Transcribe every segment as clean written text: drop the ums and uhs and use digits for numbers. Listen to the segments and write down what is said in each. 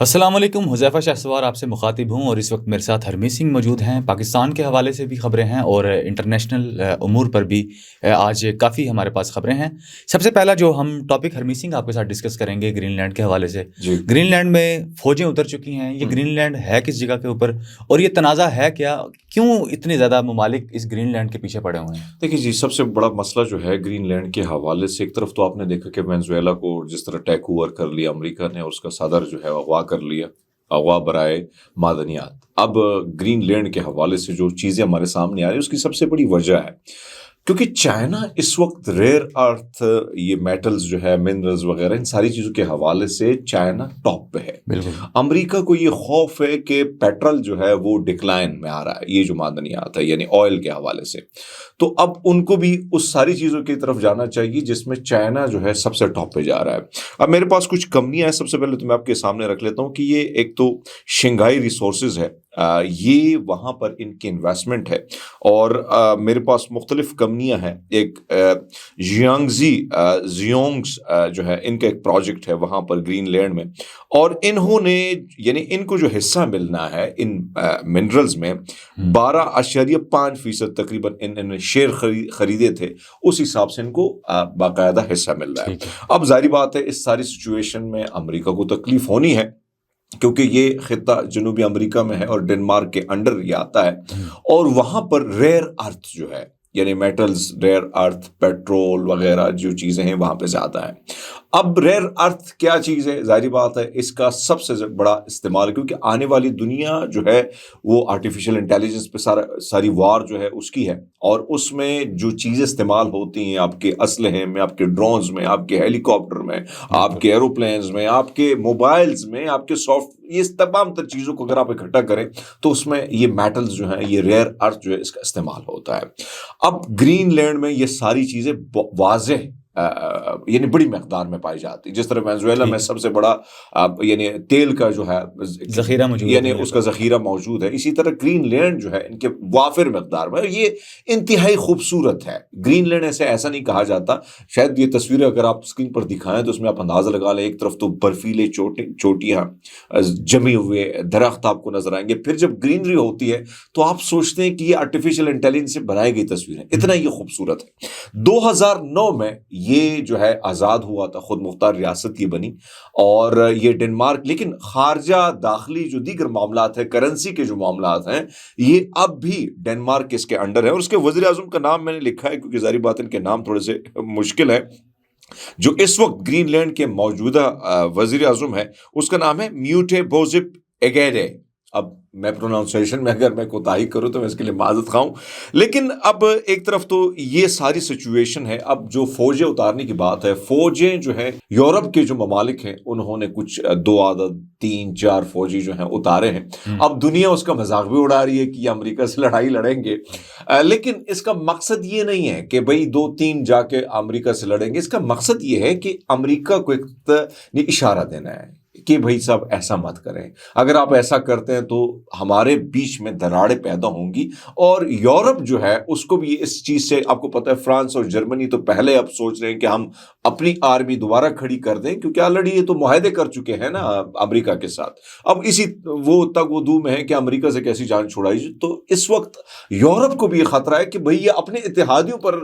السلام علیکم، حذیفہ شہسوار آپ سے مخاطب ہوں اور اس وقت میرے ساتھ ہرمیت سنگھ موجود ہیں۔ پاکستان کے حوالے سے بھی خبریں ہیں اور انٹرنیشنل امور پر بھی آج کافی ہمارے پاس خبریں ہیں۔ سب سے پہلا جو ہم ٹاپک ہرمیت سنگھ آپ کے ساتھ ڈسکس کریں گے گرین لینڈ کے حوالے سے۔ گرین لینڈ میں فوجیں اتر چکی ہیں، یہ گرین لینڈ ہے کس جگہ کے اوپر اور یہ تنازع ہے کیا، کیوں اتنے زیادہ ممالک اس گرین لینڈ کے پیچھے پڑے ہوئے ہیں؟ دیکھیے جی، سب سے بڑا مسئلہ جو ہے گرین لینڈ کے حوالے سے، ایک طرف تو آپ نے دیکھا کہ وینزویلا کو جس طرح ٹیک اوور کر لیا امریکہ نے اور اس کا صدر جو ہے اغوا کر لیا، اغوا برائے معدنیات۔ اب گرین لینڈ کے حوالے سے جو چیزیں ہمارے سامنے آ رہی ہیں اس کی سب سے بڑی وجہ ہے کیونکہ چائنا اس وقت ریئر ارتھ، یہ میٹلز جو ہے، منرلز وغیرہ، ان ساری چیزوں کے حوالے سے چائنا ٹاپ پہ ہے۔ بالکل، امریکہ کو یہ خوف ہے کہ پیٹرول جو ہے وہ ڈکلائن میں آ رہا ہے، یہ جو معدنیات ہے یعنی آئل کے حوالے سے، تو اب ان کو بھی اس ساری چیزوں کی طرف جانا چاہیے جس میں چائنا جو ہے سب سے ٹاپ پہ جا رہا ہے۔ اب میرے پاس کچھ کمپنیاں ہیں، سب سے پہلے تو میں آپ کے سامنے رکھ لیتا ہوں کہ یہ ایک تو شنگھائی ریسورسز ہے، یہ وہاں پر ان کی انویسٹمنٹ ہے، اور میرے پاس مختلف کمپنیاں ہیں۔ ایک زیونگز جو ہے، ان کا ایک پروجیکٹ ہے وہاں پر گرین لینڈ میں، اور انہوں نے یعنی ان کو جو حصہ ملنا ہے ان منرلز میں 12.5% تقریباً انہوں نے شیئر خریدے تھے، اس حساب سے ان کو باقاعدہ حصہ مل رہا ہے۔ اب ظاہری بات ہے اس ساری سچویشن میں امریکہ کو تکلیف ہونی ہے کیونکہ یہ خطہ جنوبی امریکہ میں ہے اور ڈنمارک کے انڈر یہ آتا ہے، اور وہاں پر ریئر ارتھ جو ہے یعنی میٹلز، ریئر ارتھ، پیٹرول وغیرہ جو چیزیں ہیں وہاں پہ زیادہ ہیں۔ اب ریئر ارتھ کیا چیز ہے؟ ظاہری بات ہے اس کا سب سے بڑا استعمال، کیونکہ آنے والی دنیا جو ہے وہ آرٹیفیشل انٹیلیجنس پہ ساری وار جو ہے اس کی ہے، اور اس میں جو چیزیں استعمال ہوتی ہیں آپ کے اسلحے میں، آپ کے ڈرونز میں، آپ کے ہیلی کاپٹر میں، آپ کے ایروپلینز میں، آپ کے موبائلز میں، آپ کے سافٹ، یہ تمام تر چیزوں کو اگر آپ اکٹھا کریں تو اس میں یہ میٹلز جو ہیں، یہ ریئر ارتھ جو ہے، اس کا استعمال ہوتا ہے۔ اب گرین لینڈ میں یہ ساری چیزیں واضح یعنی بڑی مقدار میں پائی جاتی، جس طرح وینزویلا میں سب سے بڑا یعنی تیل کا جو ہے ذخیرہ موجود یعنی اس کا ذخیرہ موجود ہے، اسی طرح گرین لینڈ جو ہے ان کے وافر مقدار میں، یہ انتہائی خوبصورت ہے۔ گرین لینڈ ایسا نہیں کہا جاتا، شاید یہ تصویریں اگر آپ اسکرین پر دکھائیں تو اس میں آپ اندازہ لگا لیں، ایک طرف تو برفیلے چوٹیاں جمی ہوئے درخت آپ کو نظر آئیں گے، پھر جب گرینری ہوتی ہے تو آپ سوچتے ہیں کہ یہ آرٹیفیشل انٹیلیجنس سے بنائی گئی تصویریں، اتنا یہ خوبصورت ہے۔ 2009 میں یہ جو ہے آزاد ہوا تھا، خود مختار ریاست یہ بنی، اور یہ ڈنمارک، لیکن خارجہ داخلی جو دیگر معاملات ہیں، کرنسی کے جو معاملات ہیں، یہ اب بھی ڈنمارک اس کے انڈر ہے، اور اس کے وزیر اعظم کا نام میں نے لکھا ہے کیونکہ ظاہری بات ان کے نام تھوڑے سے مشکل ہے۔ جو اس وقت گرین لینڈ کے موجودہ وزیر اعظم ہے اس کا نام ہے میوٹے بوزپ ایگیڈے۔ اب میں پروناؤنسیشن میں اگر میں کوتاہی کروں تو میں اس کے لیے معذرت خواہ ہوں، لیکن اب ایک طرف تو یہ ساری سچویشن ہے۔ اب جو فوجیں اتارنے کی بات ہے، فوجیں جو ہیں یورپ کے جو ممالک ہیں انہوں نے کچھ 2-3-4 فوجی جو ہیں اتارے ہیں۔ اب دنیا اس کا مذاق بھی اڑا رہی ہے کہ یہ امریکہ سے لڑائی لڑیں گے، لیکن اس کا مقصد یہ نہیں ہے کہ بھئی 2-3 جا کے امریکہ سے لڑیں گے۔ اس کا مقصد یہ ہے کہ امریکہ کو ایک اشارہ دینا ہے کہ بھائی صاحب ایسا مت کریں، اگر آپ ایسا کرتے ہیں تو ہمارے بیچ میں دراڑیں پیدا ہوں گی، اور یورپ جو ہے اس کو بھی اس چیز سے، آپ کو پتہ ہے فرانس اور جرمنی تو پہلے اب سوچ رہے ہیں کہ ہم اپنی آرمی دوبارہ کھڑی کر دیں، کیونکہ آلریڈی یہ تو معاہدے کر چکے ہیں نا امریکہ کے ساتھ، اب اسی وہ تگ و دو میں ہے کہ امریکہ سے کیسی جان چھڑائی جائے۔ تو اس وقت یورپ کو بھی یہ خطرہ ہے کہ بھئی یہ اپنے اتحادیوں پر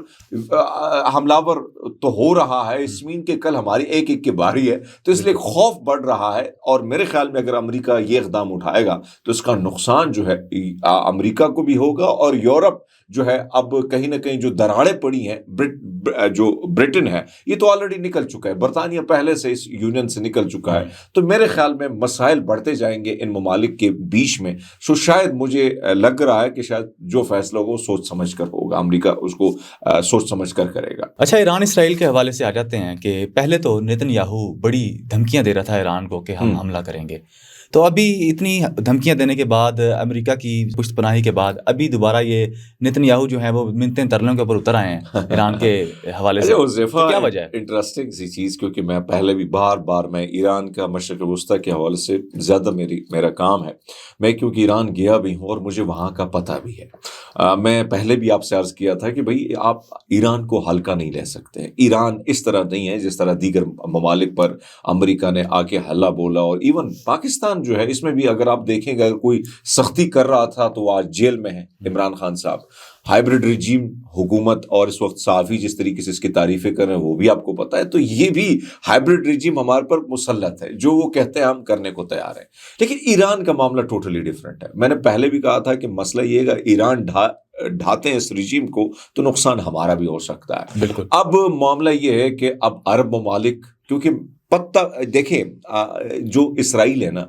حملہ ور تو ہو رہا ہے، اس مین کہ کل ہماری ایک کی باری ہے، تو اس لیے خوف بڑھ رہا ہے، اور میرے خیال میں اگر امریکہ یہ اقدام اٹھائے گا تو اس کا نقصان جو ہے امریکہ کو بھی ہوگا، اور یورپ جو ہے اب کہیں نہ کہیں جو دراڑیں پڑی ہیں، جو برٹن ہے یہ تو آلریڈی نکل چکا ہے، برطانیہ پہلے سے اس یونین سے نکل چکا ہے، تو میرے خیال میں مسائل بڑھتے جائیں گے ان ممالک کے بیچ میں۔ سو شاید مجھے لگ رہا ہے کہ شاید جو فیصلہ ہوگا سوچ سمجھ کر ہوگا، امریکہ اس کو سوچ سمجھ کر کرے گا۔ اچھا، ایران اسرائیل کے حوالے سے آ جاتے ہیں کہ پہلے تو نیتن یاہو بڑی دھمکیاں دے رہا تھا ایران کو کہ ہم حملہ کریں گے، تو ابھی اتنی دھمکیاں دینے کے بعد، امریکہ کی پشت پناہی کے بعد، ابھی دوبارہ یہ نیتن یاہو جو ہے وہ منتیں ترلوں کے اوپر اتر آئے ہیں ایران کے حوالے سے، کیا وجہ ہے؟ انٹرسٹنگ سی چیز، کیونکہ میں پہلے بھی بار میں ایران کا مشرق وسطیٰ کے حوالے سے زیادہ میرا کام ہے، میں کیونکہ ایران گیا بھی ہوں اور مجھے وہاں کا پتہ بھی ہے۔ میں پہلے بھی آپ سے عرض کیا تھا کہ بھئی آپ ایران کو ہلکا نہیں لے سکتے، ایران اس طرح نہیں ہے جس طرح دیگر ممالک پر امریکہ نے آ کے حملہ جملہ بولا. اور ایون پاکستان جو ہے اس میں بھی اگر آپ دیکھیں گے اگر کوئی سختی کر رہا تھا تو وہ آج جیل میں ہے عمران خان صاحب. ہائبرڈ رجیم حکومت اور اس وقت صحافی جس طریقے سے اس کی تعریفیں کر رہے ہیں وہ بھی آپ کو پتا ہے. تو یہ بھی ہائبرڈ رجیم ہمارے پر مسلط ہے, جو وہ کہتے ہیں ہم کرنے کو تیار ہیں. لیکن ایران کا معاملہ ٹوٹلی ڈیفرنٹ ہے. میں نے پہلے بھی کہا تھا کہ مسئلہ یہ ہے ایران ڈھاتے ہیں اس رجیم کو تو نقصان ہمارا بھی ہو سکتا ہے. بالکل. اب معاملہ یہ ہے کہ اب عرب ممالک, کیونکہ پتہ دیکھیں جو اسرائیل ہے نا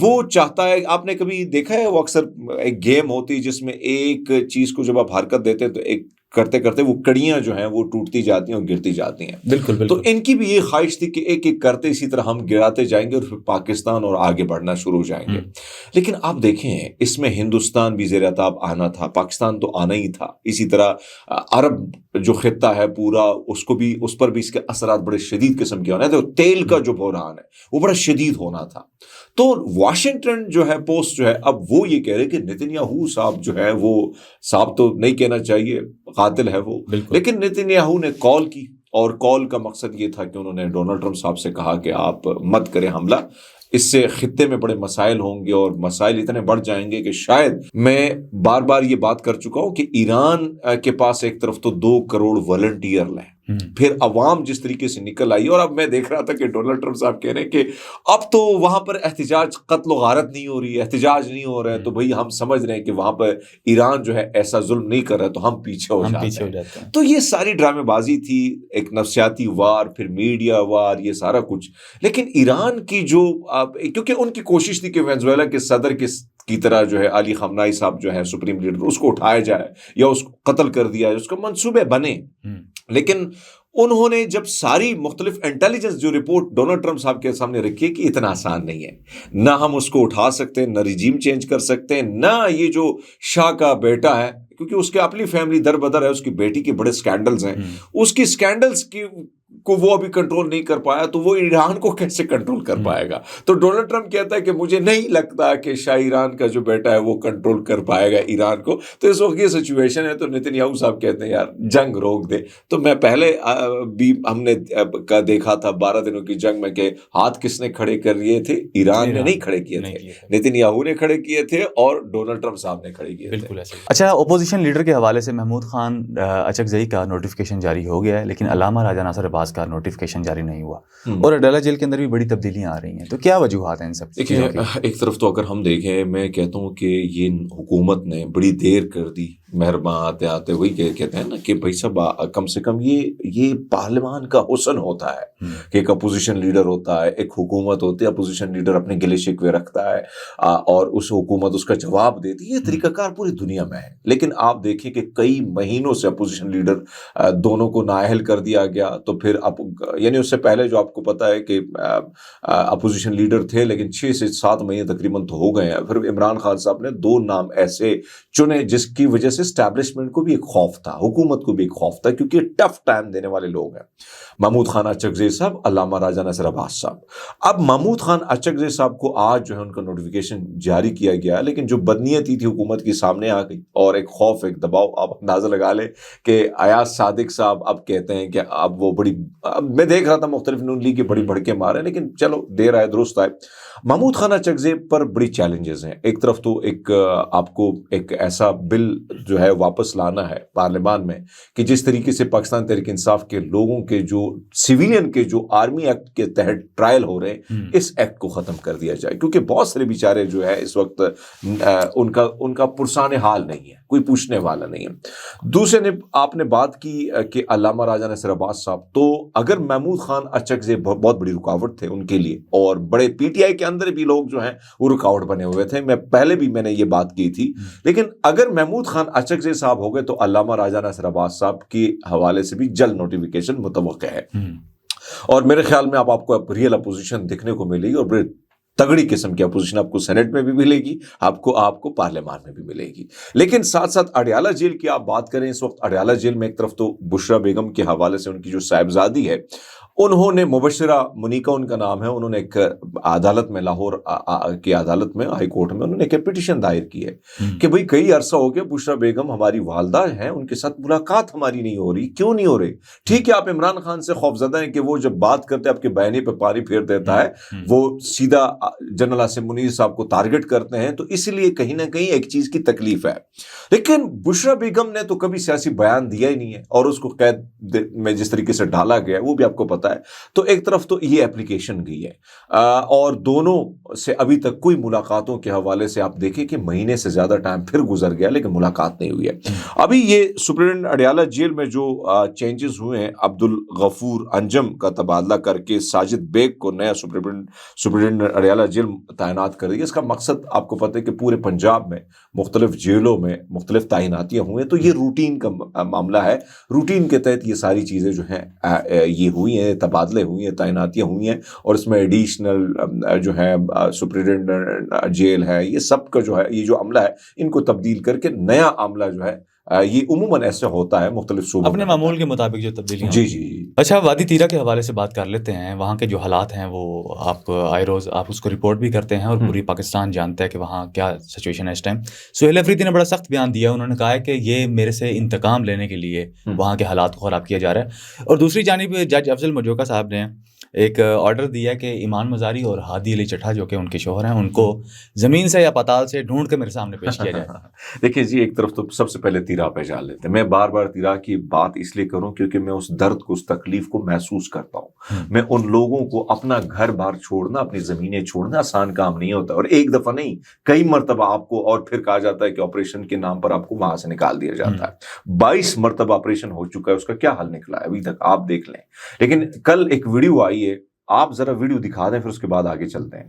وہ چاہتا ہے, آپ نے کبھی دیکھا ہے وہ اکثر ایک گیم ہوتی ہے جس میں ایک چیز کو جب آپ حرکت دیتے ہیں تو ایک کرتے کرتے وہ کڑیاں جو ہیں وہ ٹوٹتی جاتی ہیں اور گرتی جاتی ہیں. بالکل. تو ان کی بھی یہ خواہش تھی کہ ایک ایک کرتے اسی طرح ہم گراتے جائیں گے اور پھر پاکستان اور آگے بڑھنا شروع ہو جائیں گے. لیکن آپ دیکھیں اس میں ہندوستان بھی زیر عتاب آنا تھا, پاکستان تو آنا ہی تھا, اسی طرح عرب جو خطہ ہے پورا اس پر بھی اس کے اثرات بڑے شدید قسم کے ہونے تھے. تیل کا جو بحران ہے وہ بڑا شدید ہونا تھا. تو واشنگٹن جو ہے پوسٹ جو ہے اب وہ یہ کہہ رہے کہ نتنیاہو صاحب جو ہے وہ صاحب تو نہیں کہنا چاہیے, قاتل ہے وہ, لیکن نتنیاہو نے کال کی اور کال کا مقصد یہ تھا کہ انہوں نے ڈونلڈ ٹرمپ صاحب سے کہا کہ آپ مت کریں حملہ, اس سے خطے میں بڑے مسائل ہوں گے اور مسائل اتنے بڑھ جائیں گے کہ شاید, میں بار بار یہ بات کر چکا ہوں کہ ایران کے پاس ایک طرف تو 2 کروڑ والنٹیئر ہیں, پھر عوام جس طریقے سے نکل آئی. اور اب میں دیکھ رہا تھا کہ ڈونلڈ ٹرمپ صاحب کہہ رہے ہیں کہ اب تو وہاں پر احتجاج, قتل و غارت نہیں ہو رہی, احتجاج نہیں ہو رہا ہے, تو بھئی ہم سمجھ رہے ہیں کہ وہاں پر ایران جو ہے ایسا ظلم نہیں کر رہا تو ہم پیچھے ہو جاتے ہیں. تو یہ ساری ڈرامے بازی تھی, ایک نفسیاتی وار, پھر میڈیا وار, یہ سارا کچھ. لیکن ایران کی جو کیونکہ ان کی کوشش تھی کہ وینزویلا کے صدر کی طرح جو ہے علی خامنائی صاحب جو ہے سپریم لیڈر, اس کو اٹھایا جائے یا اس کو قتل کر دیا جائے, اس کا منصوبے بنے. لیکن انہوں نے جب ساری مختلف انٹیلیجنس جو رپورٹ ڈونلڈ ٹرمپ صاحب کے سامنے رکھی ہے کہ اتنا آسان نہیں ہے, نہ ہم اس کو اٹھا سکتے ہیں, نہ رجیم چینج کر سکتے ہیں, نہ یہ جو شاہ کا بیٹا ہے, کیونکہ اس کے اپنی فیملی در بدر ہے, اس کی بیٹی کے بڑے سکینڈلز ہیں, اس کی سکینڈلز کو وہ ابھی کنٹرول نہیں کر پایا, تو وہ ایران کو کیسے کنٹرول کر پائے گا. تو ڈونلڈ ٹرمپ کہتا ہے کہ مجھے نہیں لگتا کہ شاہ ایران کا جو بیٹا ہے وہ کنٹرول کر پائے گا ایران کو. تو اس وقت یہ سچویشن ہے. تو نتنیاہو صاحب کہتے ہیں یار جنگ روک دے. تو میں پہلے بھی ہم نے دیکھا تھا 12 دنوں کی جنگ میں کہ ہاتھ کس نے کھڑے کر لیے تھے, ایران نے نہیں کھڑے کیے تھے, نتنیاہو نے کھڑے کیے تھے اور ڈونلڈ ٹرمپ صاحب نے کھڑے کیے تھے. اچھا, اپوزیشن لیڈر کے حوالے سے محمود خان اچکزئی کا نوٹیفیکیشن جاری ہو گیا ہے, لیکن علامہ راجہ ناصر عباس کا نوٹیفیکیشن جاری نہیں ہوا, اور اڈالہ جیل کے اندر بھی بڑی تبدیلیاں آ رہی ہیں. تو کیا وجوہات ہیں ان سب چیزوں کی؟ ایک طرف تو اگر ہم دیکھیں, میں کہتا ہوں کہ یہ حکومت نے بڑی دیر کر دی, مہربان آتے آتے وہی کہتے ہیں نا کہ بھائی صاحب کم سے کم یہ پارلیمان کا حسن ہوتا ہے کہ ایک اپوزیشن لیڈر ہوتا ہے, ایک حکومت ہوتی ہے, اپوزیشن لیڈر اپنے گلے شکوے رکھتا ہے اور اس حکومت اس کا جواب دیتی ہے. یہ طریقہ کار پوری دنیا میں ہے. لیکن آپ دیکھیں کہ کئی مہینوں سے اپوزیشن لیڈر دونوں کو نااہل کر دیا گیا. تو پھر یعنی اس سے پہلے جو آپ کو پتا ہے کہ اپوزیشن لیڈر تھے, لیکن 6 سے 7 مہینے تقریباً تو ہو گئے ہیں. پھر عمران خان صاحب نے 2 نام ایسے چنے جس کی وجہ سے اسٹیبلشمنٹ کو بھی ایک خوف تھا, حکومت کو بھی ایک خوف تھا, کیونکہ ٹف ٹائم دینے والے لوگ ہیں. محمود خان اچکزئی صاحب, علامہ راجہ ناصر عباس صاحب. اب محمود خان اچکزئی صاحب کو آج جو ہے ان کا نوٹیفیکیشن جاری کیا گیا, لیکن جو بدنیتی تھی حکومت کی سامنے آ گئی, اور ایک خوف, ایک دباؤ. آپ اندازہ لگا لیں کہ ایاز صادق صاحب اب کہتے ہیں کہ اب وہ بڑی, میں دیکھ رہا تھا مختلف نون لیگ کی بڑی بھڑکے مارے, لیکن چلو دیر آئے درست آئے. محمود خان اچکزئی پر بڑی چیلنجز ہیں. ایک طرف تو ایک آپ کو ایک ایسا بل جو ہے واپس لانا ہے پارلیمان میں کہ جس طریقے سے پاکستان تحریک انصاف کے لوگوں کے جو سیویلین کے جو آرمی ایکٹ کے تحت ٹرائل ہو رہے ہیں, اس ایکٹ کو ختم کر دیا جائے, کیونکہ بہت سارے بیچارے جو ہے اس وقت ان کا پرسان حال نہیں ہے, کوئی پوچھنے والا نہیں ہے. دوسرے نے آپ نے بات کی کہ علامہ راجہ ناصر عباس صاحب, تو اگر محمود خان اچکزئی بہت بڑی رکاوٹ تھے ان کے لیے, اور بڑے پی ٹی آئی کے اندر بھی لوگ جو ہیں وہ رکاوٹ بنے ہوئے تھے, میں پہلے بھی میں نے یہ بات کی تھی. لیکن اگر محمود خان اچکزئی صاحب ہو گئے تو علامہ راجہ ناصر عباس صاحب کے حوالے سے بھی جلد نوٹیفیکیشن متوقع ہے. اور میرے خیال میں آپ کو ریئل اپوزیشن دیکھنے کو ملے گی, اور بڑے تگڑی قسم کی اپوزیشن آپ کو سینٹ میں بھی ملے گی, آپ کو پارلیمان میں بھی ملے گی. لیکن ساتھ ساتھ اڈیالہ جیل کی آپ بات کریں, اس وقت اڈیالہ جیل میں ایک طرف تو بشرا بیگم کے حوالے سے ان کی جو صاحبزادی ہے, انہوں نے مبشرہ منیکا ان کا نام ہے، انہوں نے ایک عدالت میں، لاہور کی عدالت میں، ہائی کورٹ میں انہوں نے ایک پٹیشن دائر کی ہے کہ بھئی کئی عرصہ ہو گیا بشرا بیگم ہماری والدہ ہیں، ان کے ساتھ ملاقات ہماری نہیں ہو رہی، کیوں نہیں ہو رہی؟ ٹھیک ہے آپ عمران خان سے خوفزدہ ہیں کہ وہ جب بات کرتے ہیں آپ کے بیانے پہ پانی پھیر دیتا ہے، وہ سیدھا جنرل عاصم منیر صاحب کو ٹارگٹ کرتے ہیں، تو اس لیے کہیں نہ کہیں ایک چیز کی تکلیف ہے. لیکن بشرا بیگم نے تو کبھی سیاسی بیان دیا ہی نہیں ہے، اور اس کو قید میں جس طریقے سے ڈالا گیا وہ بھی آپ کو پتا ہے. تو ایک طرف تو یہ اپلیکیشن گئی ہے، اور دونوں سے ابھی تک کوئی ملاقاتوں کے حوالے سے آپ دیکھیں کہ مہینے سے زیادہ ٹائم پھر گزر گیا لیکن ملاقات نہیں ہوئی ہے. ابھی یہ سپرنٹینڈنٹ اڈیالہ جیل میں جو چینجز ہوئے ہیں، عبدالغفور انجم کا تبادلہ کر کے ساجد بیگ کو نیا سپرنٹینڈنٹ اڈیالہ جیل تعینات کر دی. اس کا مقصد آپ کو پتہ ہے کہ پورے پنجاب میں مختلف جیلوں میں مختلف تعیناتیاں ہوئی ہیں، تو یہ روٹین کا معاملہ ہے. روٹین کے تحت یہ ساری چیزیں جو ہیں یہ ہوئی ہیں، تبادلے ہوئی ہیں، تعیناتیاں ہوئی ہیں، اور اس میں ایڈیشنل جو ہے سپرنٹینڈنٹ جیل ہے، یہ سب کا جو ہے یہ جو عملہ ہے ان کو تبدیل کر کے نیا عملہ جو ہے یہ عموماً ایسے ہوتا ہے مختلف صوبوں اپنے معمول کے مطابق جو تبدیلیاں. جی. اچھا، وادی تیرا کے حوالے سے بات کر لیتے ہیں. وہاں کے جو حالات ہیں وہ آپ آئے روز آپ اس کو رپورٹ بھی کرتے ہیں، اور پوری پاکستان جانتا ہے کہ وہاں کیا سچویشن ہے اس ٹائم. سہیل افریدی نے بڑا سخت بیان دیا، انہوں نے کہا ہے کہ یہ میرے سے انتقام لینے کے لیے وہاں کے حالات کو خراب کیا جا رہا ہے. اور دوسری جانب جج افضل مجوکا صاحب نے ایک آرڈر دیا کہ ایمان مزاری اور ہادی علی چٹھا جو کہ ان کے شوہر ہیں، ان کو زمین سے یا پاتال سے ڈھونڈ کے میرے سامنے پیش کیا جائے. دیکھیں جی، ایک طرف تو سب سے پہلے تیرا پہچان لیتے ہیں. میں بار بار تیرا کی بات اس لیے کروں کیونکہ میں اس درد کو، اس تکلیف کو محسوس کرتا ہوں. میں ان لوگوں کو اپنا گھر بار چھوڑنا، اپنی زمینیں چھوڑنا آسان کام نہیں ہوتا، اور ایک دفعہ نہیں کئی مرتبہ آپ کو، اور پھر کہا جاتا ہے کہ آپریشن کے نام پر آپ کو وہاں سے نکال دیا جاتا ہے. 22 مرتبہ آپریشن ہو چکا ہے، اس کا کیا حل نکلا ہے ابھی تک آپ دیکھ لیں. لیکن کل ایک ویڈیو آئی ہے، آپ ذرا ویڈیو دکھا دیں، پھر اس کے بعد آگے چلتے ہیں.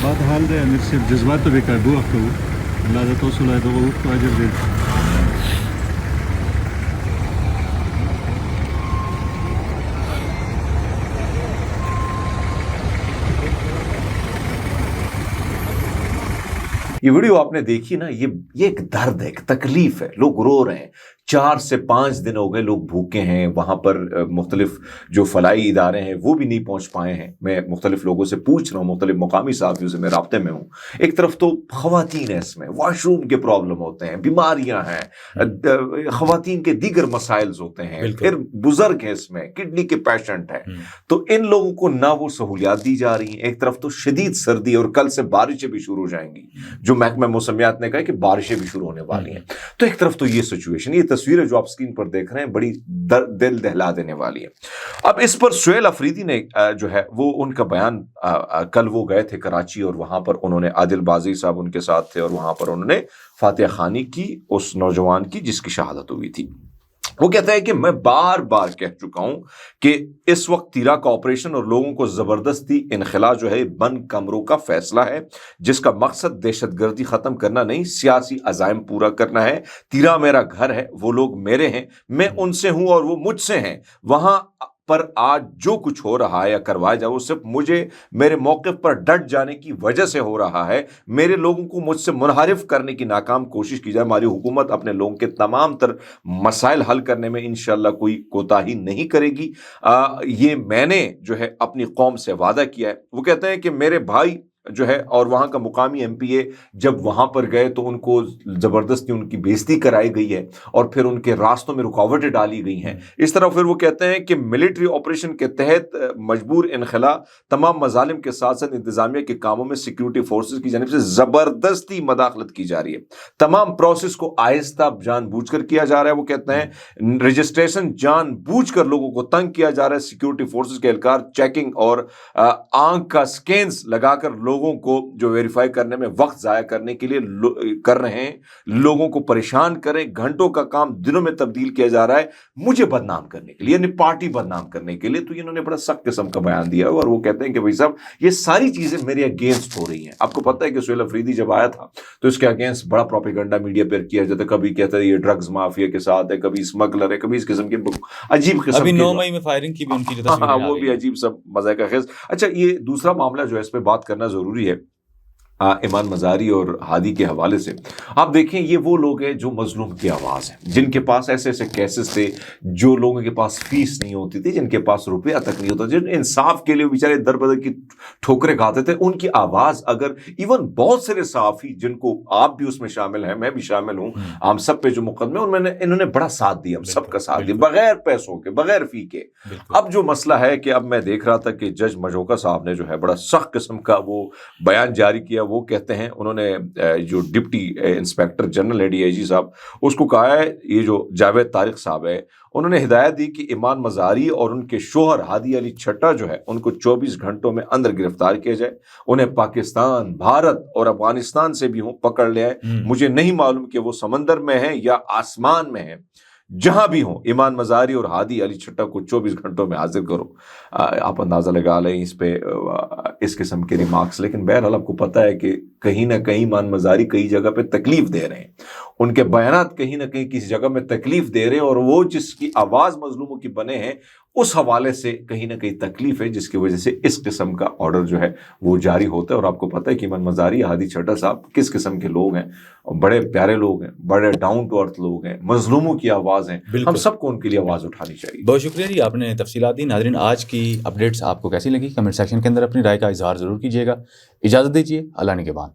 بات حال دے امیر صاحب جذبات به قابو اخلو الله د توسل دغه وخت اجر دې. یہ ویڈیو آپ نے دیکھی نا، یہ ایک درد ہے، ایک تکلیف ہے. لوگ رو رہے ہیں، 4 سے 5 دن ہو گئے لوگ بھوکے ہیں. وہاں پر مختلف جو فلاحی ادارے ہیں وہ بھی نہیں پہنچ پائے ہیں. میں مختلف لوگوں سے پوچھ رہا ہوں، مختلف مقامی صحافیوں سے میں رابطے میں ہوں. ایک طرف تو خواتین ہیں، اس میں واش روم کے پرابلم ہوتے ہیں، بیماریاں ہیں، خواتین کے دیگر مسائل ہوتے ہیں، پھر بزرگ ہیں، اس میں کڈنی کے پیشنٹ ہیں. تو ان لوگوں کو نہ وہ سہولیات دی جا رہی ہیں. ایک طرف تو شدید سردی، اور کل سے بارشیں بھی شروع ہو جائیں گی، جو محکمہ موسمیات نے کہا کہ بارشیں بھی شروع ہونے والی ہیں. تو ایک طرف تو یہ سچویشن، یہ تصویریں جو آپ اسکرین پر دیکھ رہے ہیں بڑی دل دہلا دینے والی ہے. اب اس پر سہیل افریدی نے جو ہے وہ ان کا بیان، کل وہ گئے تھے کراچی، اور وہاں پر انہوں نے عادل بازی صاحب ان کے ساتھ تھے، اور وہاں پر انہوں نے فاتحہ خوانی کی اس نوجوان کی جس کی شہادت ہوئی تھی. وہ کہتا ہے کہ میں بار بار کہہ چکا ہوں کہ اس وقت تیرا کا آپریشن اور لوگوں کو زبردستی انخلا جو ہے بند کمروں کا فیصلہ ہے، جس کا مقصد دہشت گردی ختم کرنا نہیں، سیاسی عزائم پورا کرنا ہے. تیرا میرا گھر ہے، وہ لوگ میرے ہیں، میں ان سے ہوں اور وہ مجھ سے ہیں. وہاں پر آج جو کچھ ہو رہا ہے یا کروایا جائے وہ صرف مجھے میرے موقف پر ڈٹ جانے کی وجہ سے ہو رہا ہے. میرے لوگوں کو مجھ سے منحرف کرنے کی ناکام کوشش کی جائے. ہماری حکومت اپنے لوگوں کے تمام تر مسائل حل کرنے میں انشاءاللہ کوئی کوتاہی نہیں کرے گی. یہ میں نے جو ہے اپنی قوم سے وعدہ کیا ہے. وہ کہتے ہیں کہ میرے بھائی جو ہے اور وہاں کا مقامی ایم پی اے جب وہاں پر گئے تو ان کو زبردستی ان کی بےزتی کرائی گئی ہے، اور پھر ان کے راستوں میں رکاوٹیں ڈالی گئی ہیں. اس طرح پھر وہ کہتے ہیں کہ ملٹری آپریشن کے تحت مجبور انخلا، تمام مظالم کے ساتھ ساتھ انتظامیہ کے کاموں میں سیکیورٹی فورسز کی جانب سے زبردستی مداخلت کی جا رہی ہے. تمام پروسیس کو آہستہ جان بوجھ کر کیا جا رہا ہے. وہ کہتے ہیں رجسٹریشن جان بوجھ کر لوگوں کو تنگ کیا جا رہا ہے. سیکیورٹی فورسز کے اہلکار چیکنگ اور آنکھ کا سکینز لگا کر لوگوں کو جو ویریفائی کرنے میں وقت ضائع کرنے کے لیے کر رہے ہیں، لوگوں کو پریشان کریں. گھنٹوں کا کام دنوں میں تبدیل کیا جا رہا ہے مجھے بدنام کرنے کے لیے، یعنی پارٹی بدنام کرنے کے لیے. تو انہوں نے بڑا سخت قسم کا بیان دیا، اور وہ کہتے ہیں کہ بھائی صاحب یہ ساری چیزیں میرے اگینسٹ ہو رہی ہیں. آپ کو پتہ ہے کہ سہیل افریدی جب آیا تھا تو اس کے اگینسٹ بڑا پروپیگنڈا میڈیا پر کیا جاتا ہے. کبھی کہتا ہے یہ ڈرگز مافیا کے ساتھ ہے، کبھی اسمگلر ہے، کبھی اس قسم کے عجیب قسم ابھی 9 مئی میں فائرنگ کی بھی ان کی جو تصویر وہ بھی عجیب سا مزہ کا خیز. اچھا، یہ دوسرا معاملہ جو ہے اس پہ بات کرنا ضروری ہے. ایمان مزاری اور ہادی کے حوالے سے. آپ دیکھیں یہ وہ لوگ ہیں جو مظلوم کی آواز ہیں, جن کے پاس ایسے ایسے کیسز تھے, جو لوگوں کے پاس فیس نہیں ہوتی تھی, جن کے پاس روپیہ تک نہیں ہوتا, جن انصاف کے لیے بیچارے در بدر کی ٹھوکریں کھاتے تھے, ان کی آواز اگر ایون بہت سارے صحافی جن کو آپ بھی اس میں شامل ہیں, میں بھی شامل ہوں, ہم سب پہ جو مقدمے انہوں نے بڑا ساتھ دیا, ہم سب کا ساتھ دیا بغیر پیسوں کے, بغیر فی کے. اب جو مسئلہ ہے کہ اب میں دیکھ رہا تھا کہ جج مجوکا صاحب نے جو ہے بڑا سخت قسم کا وہ بیان جاری کیا. وہ کہتے ہیں, انہوں نے جو ڈپٹی انسپیکٹر جنرل ADIG صاحب, اس کو کہا ہے, یہ جو جاوید طارق صاحب ہے, انہوں نے ہدایت دی کہ ایمان مزاری اور ان کے شوہر ہادی علی چھٹا جو ہے ان کو 24 گھنٹوں میں اندر گرفتار کیا جائے. انہیں پاکستان, بھارت اور افغانستان سے بھی پکڑ لیا ہے. مجھے نہیں معلوم کہ وہ سمندر میں ہیں یا آسمان میں ہیں, جہاں بھی ہوں ایمان مزاری اور ہادی علی چھٹا کو 24 گھنٹوں میں حاضر کرو. آپ اندازہ لگا لیں اس پہ اس قسم کے ریمارکس. لیکن بہرحال آپ کو پتہ ہے کہ کہیں نہ کہیں ایمان مزاری کئی جگہ پہ تکلیف دے رہے ہیں, ان کے بیانات کہیں نہ کہیں کسی جگہ میں تکلیف دے رہے ہیں, اور وہ جس کی آواز مظلوموں کی بنے ہیں اس حوالے سے کہیں نہ کہیں تکلیف ہے, جس کی وجہ سے اس قسم کا آرڈر جو ہے وہ جاری ہوتا ہے. اور آپ کو پتہ ہے کہ ایمان مزاری, ہادی چھٹا صاحب کس قسم کے لوگ ہیں, بڑے پیارے لوگ ہیں, بڑے ڈاؤن ٹو ارتھ لوگ ہیں, مظلوموں کی آواز ہیں. ہم سب کو ان کے لیے آواز اٹھانی چاہیے. بہت شکریہ جی, آپ نے تفصیلات دی. ناظرین, آج کی اپڈیٹس آپ کو کیسی لگی؟ کمنٹ سیکشن کے اندر اپنی رائے کا اظہار ضرور کیجیے گا. اجازت دیجیے, اللہ نگہبان.